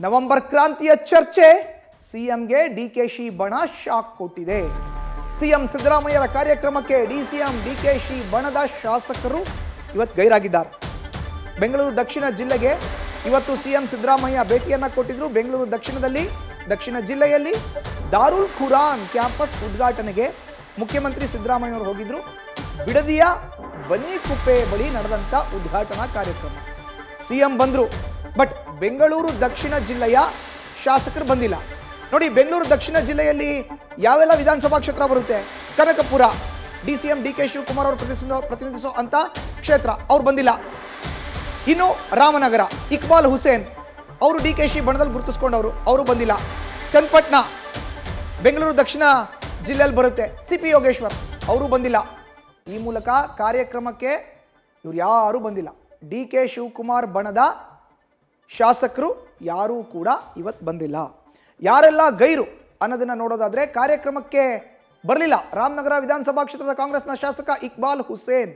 November ಕ್ರಾಂತಿಯ ಚರ್ಚೆ ಸಿಎಂಗೆ ಡಿಕೆಶಿ ಬಣ ಶಾಕ್ ಕೊಟ್ಟಿದೆ. ಸಿಎಂ ಸಿದ್ದರಾಮಯ್ಯರ ಕಾರ್ಯಕ್ರಮಕ್ಕೆ ಡಿಸಿಎಂ ಡಿಕೆಶಿ ಬಣದ ಶಾಸಕರು ಇವತ್ತು ಗೈರಾಗಿದ್ದಾರೆ. ಬೆಂಗಳೂರು ದಕ್ಷಿಣ ಜಿಲ್ಲೆಗೆ ಇವತ್ತು ಸಿಎಂ ಸಿದ್ದರಾಮಯ್ಯ ಭೇಟಿಯನ್ನ ಕೊಟ್ಟಿದ್ರು. ಬೆಂಗಳೂರು ದಕ್ಷಿಣ ಜಿಲ್ಲೆಯಲ್ಲಿ ದಾರುಲ್ ಖುರಾನ್ ಕ್ಯಾಂಪಸ್ ಉದ್ಘಾಟನೆಗೆ ಮುಖ್ಯಮಂತ್ರಿ ಸಿದ್ದರಾಮಯ್ಯ ಅವರು ಹೋಗಿದ್ರು. ಬಿಡದಿಯ ಬನ್ನಿಕುಪ್ಪೆ ಬಳಿ ನಡೆದಂತ ಉದ್ಘಾಟನಾ ಕಾರ್ಯಕ್ರಮ. ಸಿಎಂ ಬಂದ್ರು, ಬಟ್ ಬೆಂಗಳೂರು ದಕ್ಷಿಣ ಜಿಲ್ಲೆಯ ಶಾಸಕರು ಬಂದಿಲ್ಲ. ನೋಡಿ, ಬೆಂಗಳೂರು ದಕ್ಷಿಣ ಜಿಲ್ಲೆಯಲ್ಲಿ ಯಾವೆಲ್ಲ ವಿಧಾನಸಭಾ ಕ್ಷೇತ್ರ ಬರುತ್ತೆ? ಕನಕಪುರ, ಡಿಸಿಎಂ ಡಿಕೆ ಶಿವಕುಮಾರ್ ಅವರು ಪ್ರತಿನಿಧಿಸೋ ಅಂತ ಕ್ಷೇತ್ರ, ಅವ್ರು ಬಂದಿಲ್ಲ. ಇನ್ನು ರಾಮನಗರ, ಇಕ್ಬಾಲ್ ಹುಸೇನ್ ಅವರು ಡಿಕೆಶಿ ಬಣದಲ್ಲಿ ಗುರುತಿಸ್ಕೊಂಡವರು, ಅವರು ಬಂದಿಲ್ಲ. ಚನ್ನಪಟ್ಟಣ ಬೆಂಗಳೂರು ದಕ್ಷಿಣ ಜಿಲ್ಲೆಯಲ್ಲಿ ಬರುತ್ತೆ, ಸಿಪಿ ಯೋಗೇಶ್ವರ್ ಅವರು ಬಂದಿಲ್ಲ. ಈ ಮೂಲಕ ಕಾರ್ಯಕ್ರಮಕ್ಕೆ ಇವ್ರು ಯಾರೂ ಬಂದಿಲ್ಲ. ಡಿಕೆ ಶಿವಕುಮಾರ್ ಬಣದ ಶಾಸಕರು ಯಾರೂ ಕೂಡ ಇವತ್ತು ಬಂದಿಲ್ಲ. ಯಾರೆಲ್ಲ ಗೈರು ಅನ್ನೋದನ್ನ ನೋಡೋದಾದ್ರೆ, ಕಾರ್ಯಕ್ರಮಕ್ಕೆ ಬರಲಿಲ್ಲ ರಾಮನಗರ ವಿಧಾನಸಭಾ ಕ್ಷೇತ್ರದ ಕಾಂಗ್ರೆಸ್ನ ಶಾಸಕ ಇಕ್ಬಾಲ್ ಹುಸೇನ್.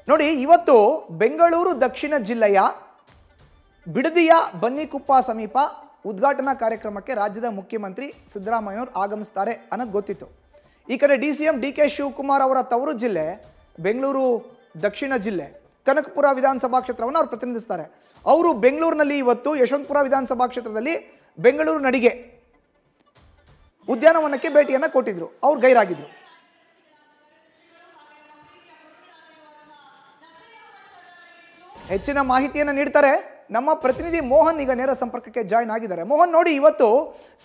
ನೋಡಿ, ಇವತ್ತು ಬೆಂಗಳೂರು ದಕ್ಷಿಣ ಜಿಲ್ಲೆಯ ಬಿಡದಿಯ ಬನ್ನಿಕುಪ್ಪ ಸಮೀಪ ಉದ್ಘಾಟನಾ ಕಾರ್ಯಕ್ರಮಕ್ಕೆ ರಾಜ್ಯದ ಮುಖ್ಯಮಂತ್ರಿ ಸಿದ್ದರಾಮಯ್ಯವರು ಆಗಮಿಸ್ತಾರೆ ಅನ್ನೋದು ಗೊತ್ತಿತ್ತು. ಈ ಕಡೆ ಡಿಸಿಎಂ ಡಿಕೆ ಶಿವಕುಮಾರ್ ಅವರ ತವರು ಜಿಲ್ಲೆ ಬೆಂಗಳೂರು ದಕ್ಷಿಣ ಜಿಲ್ಲೆ ಕನಕಪುರ ವಿಧಾನಸಭಾ ಕ್ಷೇತ್ರವನ್ನು ಅವರು ಪ್ರತಿನಿಧಿಸ್ತಾರೆ. ಅವರು ಬೆಂಗಳೂರಿನಲ್ಲಿ ಇವತ್ತು ಯಶವಂತಪುರ ವಿಧಾನಸಭಾ ಕ್ಷೇತ್ರದಲ್ಲಿ ಬೆಂಗಳೂರು ನಡಿಗೆ ಉದ್ಯಾನವನಕ್ಕೆ ಭೇಟಿಯನ್ನು ಕೊಟ್ಟಿದ್ರು. ಅವ್ರು ಗೈರಾಗಿದ್ರು. ಹೆಚ್ಚಿನ ಮಾಹಿತಿಯನ್ನು ನೀಡ್ತಾರೆ ನಮ್ಮ ಪ್ರತಿನಿಧಿ ಮೋಹನ್. ಈಗ ನೇರ ಸಂಪರ್ಕಕ್ಕೆ ಜಾಯ್ನ್ ಆಗಿದ್ದಾರೆ. ಮೋಹನ್, ನೋಡಿ, ಇವತ್ತು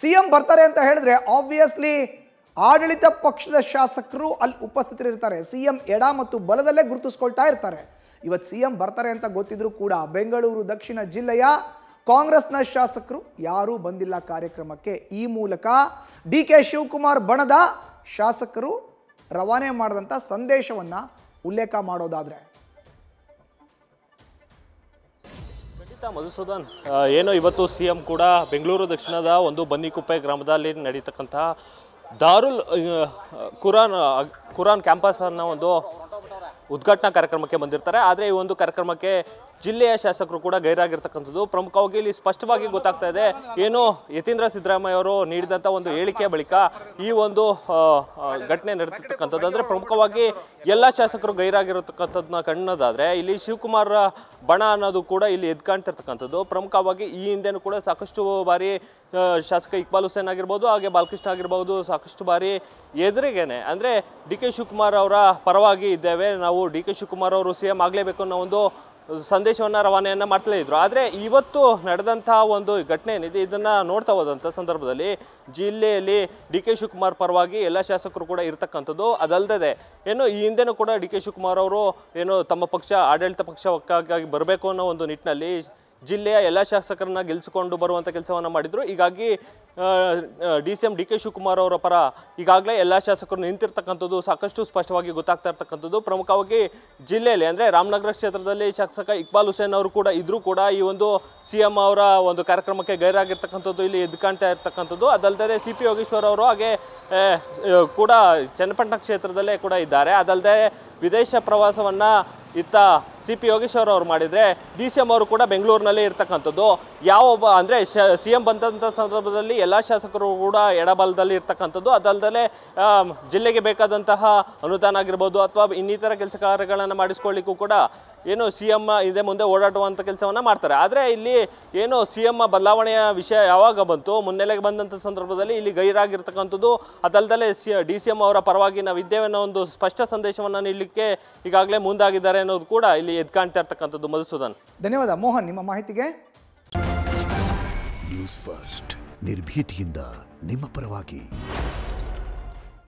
ಸಿಎಂ ಬರ್ತಾರೆ ಅಂತ ಹೇಳಿದ್ರೆ ಆಬ್ವಿಯಸ್ಲಿ ಆಡಳಿತ ಪಕ್ಷದ ಶಾಸಕರು ಅಲ್ಲಿ ಉಪಸ್ಥಿತರಿರ್ತಾರೆ. ಸಿಎಂ ಎಡ ಮತ್ತು ಬಲದಲ್ಲೇ ಗುರುತಿಸ್ಕೊಳ್ತಾ ಇರ್ತಾರೆ. ಇವತ್ತು ಸಿಎಂ ಬರ್ತಾರೆ ಅಂತ ಗೊತ್ತಿದ್ರು ಕೂಡ ಬೆಂಗಳೂರು ದಕ್ಷಿಣ ಜಿಲ್ಲೆಯ ಕಾಂಗ್ರೆಸ್ನ ಶಾಸಕರು ಯಾರೂ ಬಂದಿಲ್ಲ ಕಾರ್ಯಕ್ರಮಕ್ಕೆ. ಈ ಮೂಲಕ ಡಿಕೆ ಶಿವಕುಮಾರ್ ಬಣದ ಶಾಸಕರು ರವಾನೆ ಮಾಡಿದಂಥ ಸಂದೇಶವನ್ನು ಉಲ್ಲೇಖ ಮಾಡೋದಾದ್ರೆ, ಮಧುಸೂದನ್, ಏನೋ ಇವತ್ತು ಸಿಎಂ ಕೂಡ ಬೆಂಗಳೂರು ದಕ್ಷಿಣದ ಒಂದು ಬನ್ನಿಕುಪ್ಪೆ ಗ್ರಾಮದಲ್ಲಿ ನಡೀತಕ್ಕಂತಹ ದಾರುಲ್ ಖುರಾನ್ ಕ್ಯಾಂಪಸ್ ಅನ್ನೋ ಒಂದು ಉದ್ಘಾಟನಾ ಕಾರ್ಯಕ್ರಮಕ್ಕೆ ಬಂದಿರ್ತಾರೆ. ಆದರೆ ಈ ಒಂದು ಕಾರ್ಯಕ್ರಮಕ್ಕೆ ಜಿಲ್ಲೆಯ ಶಾಸಕರು ಕೂಡ ಗೈರಾಗಿರ್ತಕ್ಕಂಥದ್ದು ಪ್ರಮುಖವಾಗಿ ಇಲ್ಲಿ ಸ್ಪಷ್ಟವಾಗಿ ಗೊತ್ತಾಗ್ತಾ ಇದೆ. ಏನು ಯತೀಂದ್ರ ಸಿದ್ದರಾಮಯ್ಯ ಅವರು ನೀಡಿದಂಥ ಒಂದು ಹೇಳಿಕೆಯ ಬಳಿಕ ಈ ಒಂದು ಘಟನೆ ನಡೆದಿರ್ತಕ್ಕಂಥದ್ದು. ಅಂದರೆ ಪ್ರಮುಖವಾಗಿ ಎಲ್ಲ ಶಾಸಕರು ಗೈರಾಗಿರತಕ್ಕಂಥದ್ದನ್ನ ಕಣ್ಣೋದಾದರೆ ಇಲ್ಲಿ ಶಿವಕುಮಾರ್ ಬಣ ಅನ್ನೋದು ಕೂಡ ಇಲ್ಲಿ ಎದ್ದು ಕಾಣ್ತಿರ್ತಕ್ಕಂಥದ್ದು. ಪ್ರಮುಖವಾಗಿ ಈ ಹಿಂದೆನೂ ಕೂಡ ಸಾಕಷ್ಟು ಬಾರಿ ಶಾಸಕ ಇಕ್ಬಾಲ್ ಹುಸೇನ್ ಆಗಿರ್ಬೋದು, ಹಾಗೆ ಬಾಲಕೃಷ್ಣ ಆಗಿರ್ಬೋದು, ಸಾಕಷ್ಟು ಬಾರಿ ಎದುರಿಗೇನೆ ಅಂದರೆ ಡಿ ಕೆ ಶಿವಕುಮಾರ್ ಅವರ ಪರವಾಗಿ ಇದ್ದೇವೆ, ನಾವು ಡಿ ಕೆ ಶಿವಕುಮಾರ್ ಅವರು ಸಿಎಂ ಆಗಲೇಬೇಕು ಅನ್ನೋ ಒಂದು ಸಂದೇಶವನ್ನು ರವಾನೆಯನ್ನು ಮಾಡ್ತಲೇ ಇದ್ರು. ಆದರೆ ಇವತ್ತು ನಡೆದಂತಹ ಒಂದು ಘಟನೆ ಏನಿದೆ ಇದನ್ನು ನೋಡ್ತಾ ಹೋದಂಥ ಸಂದರ್ಭದಲ್ಲಿ ಜಿಲ್ಲೆಯಲ್ಲಿ ಡಿ ಕೆ ಶಿವಕುಮಾರ್ ಪರವಾಗಿ ಎಲ್ಲ ಶಾಸಕರು ಕೂಡ ಇರ್ತಕ್ಕಂಥದ್ದು. ಅದಲ್ಲದೆ ಏನು ಈ ಹಿಂದೆನೂ ಕೂಡ ಡಿ ಕೆ ಶಿವಕುಮಾರ್ ಅವರು ಏನು ತಮ್ಮ ಪಕ್ಷ ಆಡಳಿತ ಪಕ್ಷಕ್ಕಾಗಿ ಬರಬೇಕು ಅನ್ನೋ ಒಂದು ನಿಟ್ಟಿನಲ್ಲಿ ಜಿಲ್ಲೆಯ ಎಲ್ಲ ಶಾಸಕರನ್ನ ಗೆಲ್ಲಿಸಿಕೊಂಡು ಬರುವಂಥ ಕೆಲಸವನ್ನು ಮಾಡಿದರು. ಹೀಗಾಗಿ ಡಿಸಿಎಂ ಡಿ ಕೆ ಶಿವಕುಮಾರ್ ಅವರ ಪರ ಈಗಾಗಲೇ ಎಲ್ಲ ಶಾಸಕರು ನಿಂತಿರ್ತಕ್ಕಂಥದ್ದು ಸಾಕಷ್ಟು ಸ್ಪಷ್ಟವಾಗಿ ಗೊತ್ತಾಗ್ತಾ ಇರ್ತಕ್ಕಂಥದ್ದು. ಪ್ರಮುಖವಾಗಿ ಜಿಲ್ಲೆಯಲ್ಲಿ ಅಂದರೆ ರಾಮನಗರ ಕ್ಷೇತ್ರದಲ್ಲಿ ಶಾಸಕ ಇಕ್ಬಾಲ್ ಹುಸೇನ್ ಅವರು ಕೂಡ ಇದ್ರೂ ಕೂಡ ಈ ಒಂದು ಸಿಎಂ ಅವರ ಒಂದು ಕಾರ್ಯಕ್ರಮಕ್ಕೆ ಗೈರಾಗಿರ್ತಕ್ಕಂಥದ್ದು ಇಲ್ಲಿ ಎದ್ದು ಕಾಣ್ತಾ ಇರ್ತಕ್ಕಂಥದ್ದು. ಅದಲ್ಲದೆ ಸಿಪಿ ಯೋಗೇಶ್ವರ್ ಅವರು ಹಾಗೆ ಕೂಡ ಚನ್ನಪಟ್ಟಣ ಕ್ಷೇತ್ರದಲ್ಲೇ ಕೂಡ ಇದ್ದಾರೆ. ಅದಲ್ಲದೆ ವಿದೇಶ ಪ್ರವಾಸವನ್ನು ಇತ್ತ ಸಿಪಿ ಯೋಗೇಶ್ವರ್ ಅವರು ಮಾಡಿದರೆ ಡಿಸಿಎಂ ಅವರು ಕೂಡ ಬೆಂಗಳೂರಿನಲ್ಲಿ ಇರ್ತಕ್ಕಂಥದ್ದು. ಯಾವೊಬ್ಬ ಅಂದರೆ ಸಿಎಂ ಬಂದಂಥ ಸಂದರ್ಭದಲ್ಲಿ ಎಲ್ಲ ಶಾಸಕರು ಕೂಡ ಎಡಬಲದಲ್ಲಿ ಇರ್ತಕ್ಕಂಥದ್ದು. ಅದಲ್ಲದೆ ಜಿಲ್ಲೆಗೆ ಬೇಕಾದಂತಹ ಅನುದಾನ ಆಗಿರ್ಬೋದು ಅಥವಾ ಇನ್ನಿತರ ಕೆಲಸ ಕಾರ್ಯಗಳನ್ನು ಮಾಡಿಸ್ಕೊಳ್ಳಿಕ್ಕೂ ಕೂಡ ಏನು ಸಿಎಂ ಹಿಂದೆ ಮುಂದೆ ಓಡಾಡುವಂಥ ಕೆಲಸವನ್ನು ಮಾಡ್ತಾರೆ. ಆದರೆ ಇಲ್ಲಿ ಏನು ಸಿಎಂ ಬದಲಾವಣೆಯ ವಿಷಯ ಯಾವಾಗ ಬಂತು, ಮುನ್ನೆಲೆಗೆ ಬಂದಂಥ ಸಂದರ್ಭದಲ್ಲಿ ಇಲ್ಲಿ ಗೈರಾಗಿರ್ತಕ್ಕಂಥದ್ದು. ಅದಲ್ಲದೆ ಡಿಸಿಎಂ ಅವರ ಪರವಾಗಿ ನಾವು ಇದ್ದೇವೆ ಅನ್ನೋ ಒಂದು ಸ್ಪಷ್ಟ ಸಂದೇಶವನ್ನು ನೀಡಲಿಕ್ಕೆ ಈಗಾಗಲೇ ಮುಂದಾಗಿದ್ದಾರೆ ಅನ್ನೋದು ಕೂಡ ಇಲ್ಲಿ ಎದ್ದು ಕಾಣ್ತಾ ಇರ್ತಕ್ಕಂಥದ್ದು. ಮಧುಸೂದನ್, ಧನ್ಯವಾದ ಮೋಹನ್ ನಿಮ್ಮ ಮಾಹಿತಿಗೆ. ನ್ಯೂಸ್ ಫಸ್ಟ್ ನಿರ್ಭೀತಿಯಿಂದ ನಿಮ್ಮ ಪರವಾಗಿ.